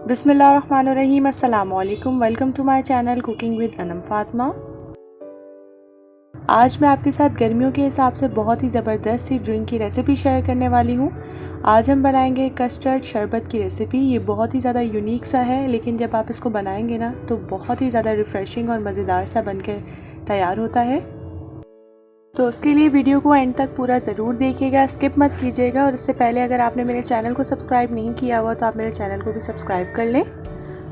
बिस्मिल्लाहिर्रहमानिर्रहीम। अस्सलामुअलैकुम। Welcome to my channel cooking with Anam Fatima. आज मैं आपके साथ गर्मियों के हिसाब से बहुत ही ज़बरदस्त सी ड्रिंक की रेसिपी शेयर करने वाली हूँ। आज हम बनाएंगे कस्टर्ड शरबत की रेसिपी। ये बहुत ही ज़्यादा यूनिक सा है, लेकिन जब आप इसको बनाएंगे ना तो बहुत ही ज़्यादा रिफ़्रेशिंग और मज़ेदार सा बनकर तैयार होता है। तो उसके लिए वीडियो को एंड तक पूरा ज़रूर देखिएगा, स्किप मत कीजिएगा। और इससे पहले अगर आपने मेरे चैनल को सब्सक्राइब नहीं किया हुआ तो आप मेरे चैनल को भी सब्सक्राइब कर लें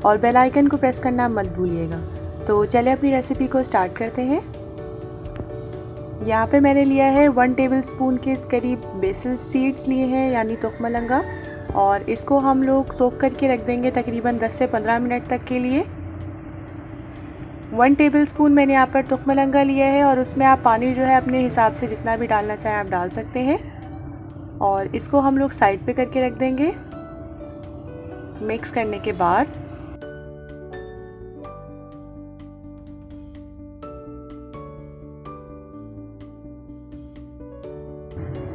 और बेल आइकन को प्रेस करना मत भूलिएगा। तो चलिए अपनी रेसिपी को स्टार्ट करते हैं। यहाँ पे मैंने लिया है 1 टेबलस्पून के करीब बेसिल सीड्स लिए हैं, यानी तुखमलंगा, और इसको हम लोग सोख करके रख देंगे तकरीबन 10 से 15 मिनट तक के लिए। 1 टेबलस्पून मैंने यहाँ पर तुखमलंगा लिया है और उसमें आप पानी जो है अपने हिसाब से जितना भी डालना चाहें आप डाल सकते हैं। और इसको हम लोग साइड पे करके रख देंगे। मिक्स करने के बाद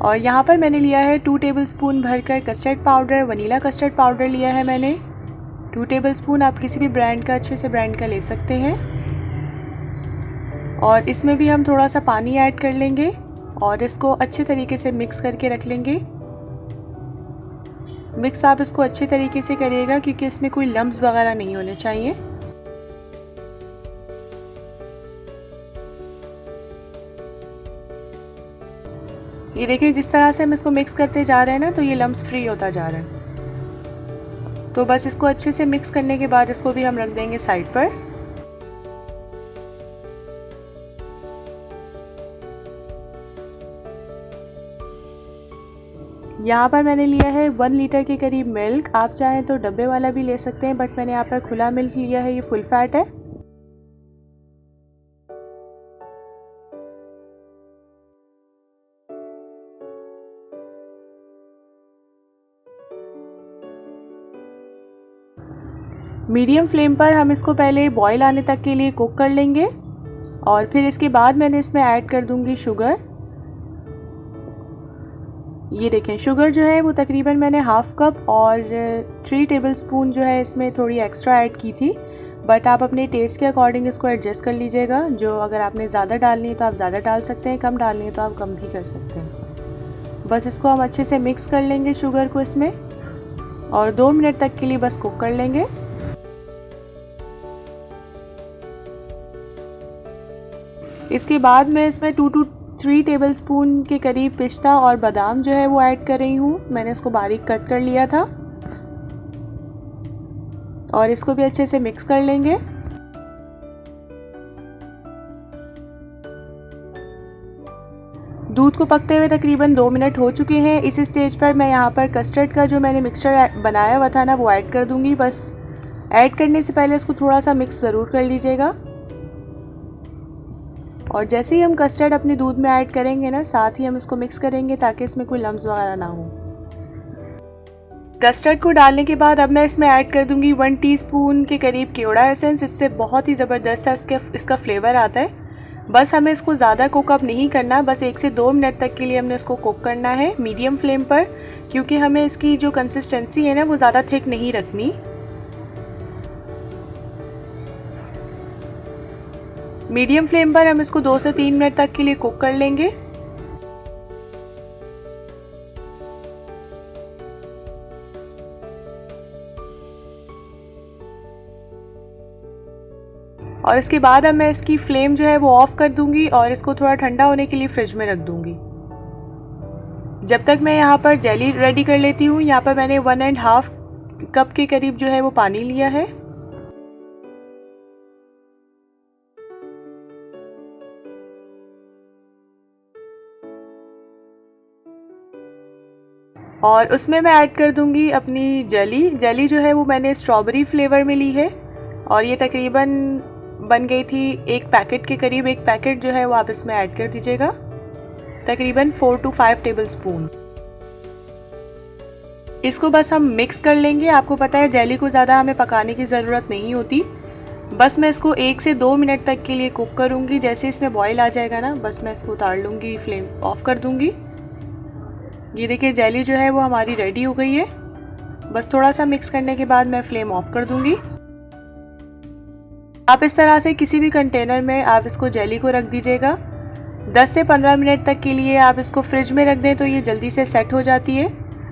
और यहाँ पर मैंने लिया है 2 टेबलस्पून भरकर custard powder, vanilla custard powder लिया है मैंने 2 टेबलस्पून। आप किसी भी ब्रांड का, अच्छे से ब्रांड का ले सकते हैं। और इसमें भी हम थोड़ा सा पानी ऐड कर लेंगे और इसको अच्छे तरीके से मिक्स करके रख लेंगे। मिक्स आप इसको अच्छे तरीके से करिएगा क्योंकि इसमें कोई लम्स वगैरह नहीं होने चाहिए। ये देखिए, जिस तरह से हम इसको मिक्स करते जा रहे हैं ना तो ये लम्स फ्री होता जा रहा है। तो बस इसको अच्छे से मिक्स करने के बाद इसको भी हम रख देंगे साइड पर। यहाँ पर मैंने लिया है 1 लीटर के करीब मिल्क। आप चाहें तो डब्बे वाला भी ले सकते हैं, बट मैंने यहाँ पर खुला मिल्क लिया है, ये फुल फैट है। मीडियम फ्लेम पर हम इसको पहले बॉईल आने तक के लिए कुक कर लेंगे और फिर इसके बाद मैंने इसमें ऐड कर दूंगी शुगर। ये देखें, शुगर जो है वो तकरीबन मैंने हाफ कप और 3 टेबलस्पून जो है इसमें थोड़ी एक्स्ट्रा ऐड की थी, बट आप अपने टेस्ट के अकॉर्डिंग इसको एडजस्ट कर लीजिएगा। जो अगर आपने ज़्यादा डालनी है तो आप ज़्यादा डाल सकते हैं, कम डालनी है तो आप कम भी कर सकते हैं। बस इसको हम अच्छे से मिक्स कर लेंगे शुगर को इसमें और 2 मिनट तक के लिए बस कुक कर लेंगे। इसके बाद मैं इसमें 2 to 3 टेबलस्पून के करीब पिस्ता और बादाम जो है वो ऐड कर रही हूँ। मैंने इसको बारीक कट कर लिया था और इसको भी अच्छे से मिक्स कर लेंगे। दूध को पकते हुए तकरीबन 2 मिनट हो चुके हैं। इस स्टेज पर मैं यहाँ पर कस्टर्ड का जो मैंने मिक्सचर बनाया हुआ था ना वो ऐड कर दूँगी। बस ऐड करने से पहले इसको थोड़ा सा मिक्स ज़रूर कर लीजिएगा। और जैसे ही हम कस्टर्ड अपने दूध में ऐड करेंगे ना, साथ ही हम इसको मिक्स करेंगे ताकि इसमें कोई लम्स वगैरह ना हो। कस्टर्ड को डालने के बाद अब मैं इसमें ऐड कर दूंगी 1 टीस्पून के करीब केवड़ा एसेंस। इससे बहुत ही ज़बरदस्त सा इसका फ्लेवर आता है। बस हमें इसको ज़्यादा कुकअप नहीं करना, बस 1 से 2 मिनट तक के लिए हमने इसको कुक करना है मीडियम फ्लेम पर, क्योंकि हमें इसकी जो कंसिस्टेंसी है ना वो ज़्यादा थिक नहीं रखनी। मीडियम फ्लेम पर हम इसको 2 से 3 मिनट तक के लिए कुक कर लेंगे। और इसके बाद अब मैं इसकी फ्लेम जो है वो ऑफ कर दूंगी और इसको थोड़ा ठंडा होने के लिए फ्रिज में रख दूंगी। जब तक मैं यहाँ पर जेली रेडी कर लेती हूँ। यहाँ पर मैंने 1.5 कप के करीब जो है वो पानी लिया है और उसमें मैं ऐड कर दूंगी अपनी जेली जो है वो मैंने स्ट्रॉबेरी फ्लेवर में ली है और ये तकरीबन बन गई थी 1 पैकेट के करीब। 1 पैकेट जो है वो आप इसमें ऐड कर दीजिएगा, तकरीबन 4 to 5 टेबलस्पून। इसको बस हम मिक्स कर लेंगे। आपको पता है जेली को ज़्यादा हमें पकाने की ज़रूरत नहीं होती, बस मैं इसको 1 से 2 मिनट तक के लिए कुक करूँगी। जैसे इसमें बॉईल आ जाएगा ना, बस मैं इसको उतार लूँगी, फ्लेम ऑफ कर दूँगी। ये देखिए, जेली जो है वो हमारी रेडी हो गई है। बस थोड़ा सा मिक्स करने के बाद मैं फ्लेम ऑफ कर दूंगी। आप इस तरह से किसी भी कंटेनर में आप इसको जेली को रख दीजिएगा। 10 से 15 मिनट तक के लिए आप इसको फ्रिज में रख दें तो ये जल्दी से सेट हो जाती है।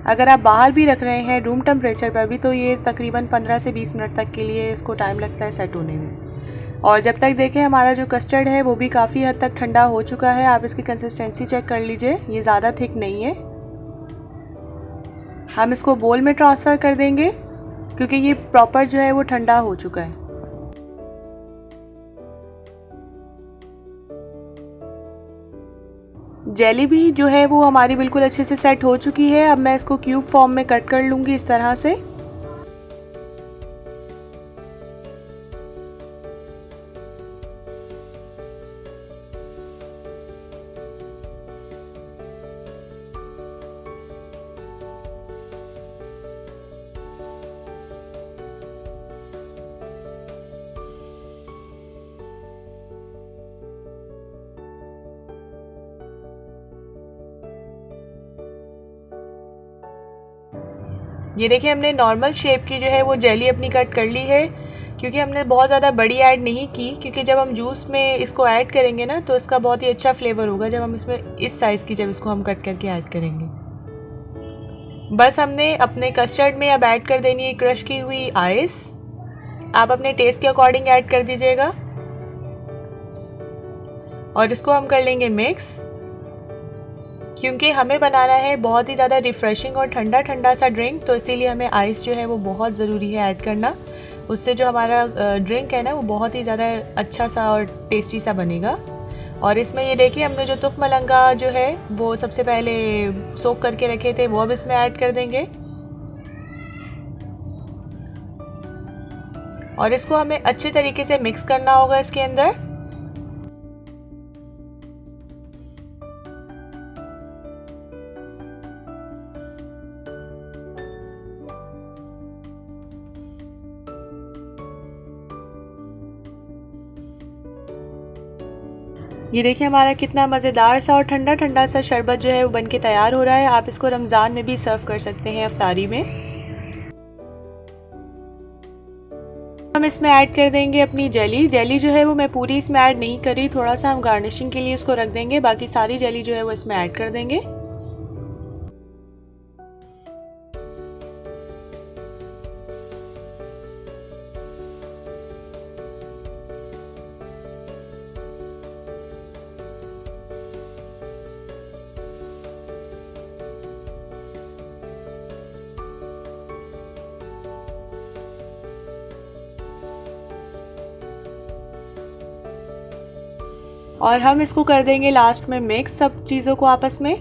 अगर आप बाहर भी रख रहे हैं रूम टेम्परेचर पर भी तो ये तकरीबन 15 से 20 मिनट तक के लिए इसको टाइम लगता है सेट होने में। और जब तक देखें हमारा जो कस्टर्ड है वो भी काफ़ी हद तक ठंडा हो चुका है। आप इसकी कंसिस्टेंसी चेक कर लीजिए, ये ज़्यादा थिक नहीं है। हम इसको बोल में ट्रांसफ़र कर देंगे क्योंकि ये प्रॉपर जो है वो ठंडा हो चुका है। जेली भी जो है वो हमारी बिल्कुल अच्छे से सेट हो चुकी है। अब मैं इसको क्यूब फॉर्म में कट कर लूँगी इस तरह से। ये देखिए हमने नॉर्मल शेप की जो है वो जेली अपनी कट कर ली है, क्योंकि हमने बहुत ज़्यादा बड़ी ऐड नहीं की, क्योंकि जब हम जूस में इसको ऐड करेंगे ना तो इसका बहुत ही अच्छा फ्लेवर होगा जब हम इसमें इस साइज़ की जब इसको हम कट करके ऐड करेंगे। बस हमने अपने कस्टर्ड में अब ऐड कर देनी है क्रश की हुई आइस। आप अपने टेस्ट के अकॉर्डिंग ऐड कर दीजिएगा और इसको हम कर लेंगे मिक्स। क्योंकि हमें बनाना है बहुत ही ज़्यादा रिफ़्रेशिंग और ठंडा ठंडा सा ड्रिंक, तो इसीलिए हमें आइस जो है वो बहुत ज़रूरी है ऐड करना। उससे जो हमारा ड्रिंक है ना वो बहुत ही ज़्यादा अच्छा सा और टेस्टी सा बनेगा। और इसमें ये देखिए हमने जो तुख मलंगा जो है वो सबसे पहले सोक करके रखे थे वो अब इसमें ऐड कर देंगे। और इसको हमें अच्छे तरीके से मिक्स करना होगा इसके अंदर। ये देखिए हमारा कितना मज़ेदार सा और ठंडा ठंडा सा शरबत जो है वो बनके तैयार हो रहा है। आप इसको रमज़ान में भी सर्व कर सकते हैं इफ्तारी में। हम इसमें ऐड कर देंगे अपनी जेली। जेली जो है वो मैं पूरी इसमें ऐड नहीं करी, थोड़ा सा हम गार्निशिंग के लिए इसको रख देंगे। बाकी सारी जेली जो है वो इसमें ऐड कर देंगे। और हम इसको कर देंगे लास्ट में मिक्स सब चीज़ों को आपस में।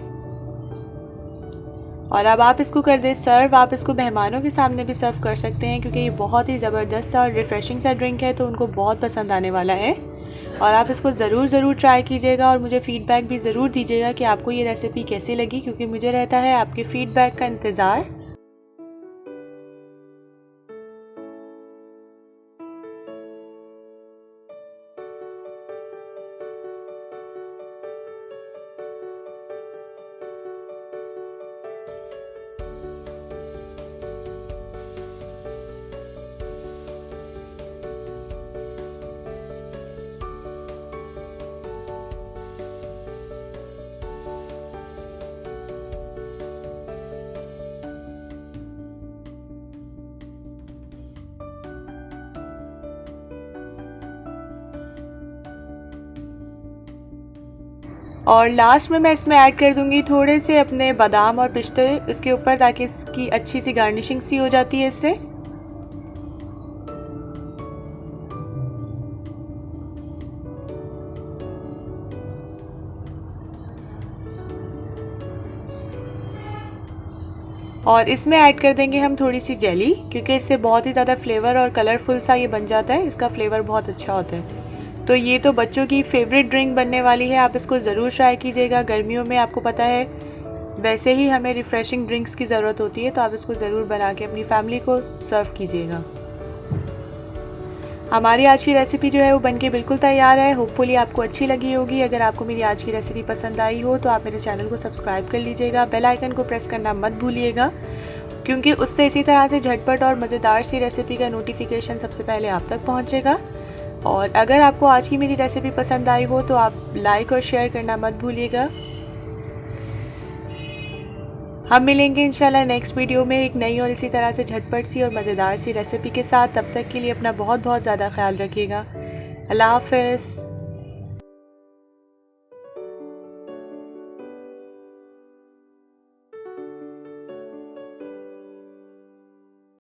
और अब आप इसको कर दे सर्व। आप इसको मेहमानों के सामने भी सर्व कर सकते हैं, क्योंकि ये बहुत ही ज़बरदस्त सा और रिफ़्रेशिंग सा ड्रिंक है, तो उनको बहुत पसंद आने वाला है। और आप इसको ज़रूर ट्राई कीजिएगा और मुझे फ़ीडबैक भी ज़रूर दीजिएगा कि आपको ये रेसिपी कैसी लगी, क्योंकि मुझे रहता है आपके फ़ीडबैक का इंतज़ार। और लास्ट में मैं इसमें ऐड कर दूंगी थोड़े से अपने बादाम और पिस्ते इसके ऊपर, ताकि इसकी अच्छी सी गार्निशिंग सी हो जाती है इससे। और इसमें ऐड कर देंगे हम थोड़ी सी जेली, क्योंकि इससे बहुत ही ज़्यादा फ्लेवर और कलरफुल सा ये बन जाता है। इसका फ्लेवर बहुत अच्छा होता है। तो ये तो बच्चों की फेवरेट ड्रिंक बनने वाली है। आप इसको ज़रूर ट्राई कीजिएगा। गर्मियों में आपको पता है वैसे ही हमें रिफ़्रेशिंग ड्रिंक्स की ज़रूरत होती है, तो आप इसको ज़रूर बना के अपनी फैमिली को सर्व कीजिएगा। हमारी आज की रेसिपी जो है वो बनके बिल्कुल तैयार है। होपफुली आपको अच्छी लगी होगी। अगर आपको मेरी आज की रेसिपी पसंद आई हो तो आप मेरे चैनल को सब्सक्राइब कर लीजिएगा। बेल आइकन को प्रेस करना मत भूलिएगा, क्योंकि उससे इसी तरह से झटपट और मज़ेदार सी रेसिपी का नोटिफिकेशन सबसे पहले आप तक पहुंचेगा। और अगर आपको आज की मेरी रेसिपी पसंद आई हो तो आप लाइक और शेयर करना मत भूलिएगा। हम मिलेंगे इंशाल्लाह नेक्स्ट वीडियो में एक नई और इसी तरह से झटपट सी और मज़ेदार सी रेसिपी के साथ। तब तक के लिए अपना बहुत बहुत ज़्यादा ख्याल रखिएगा। अल्लाह हाफ़िज़।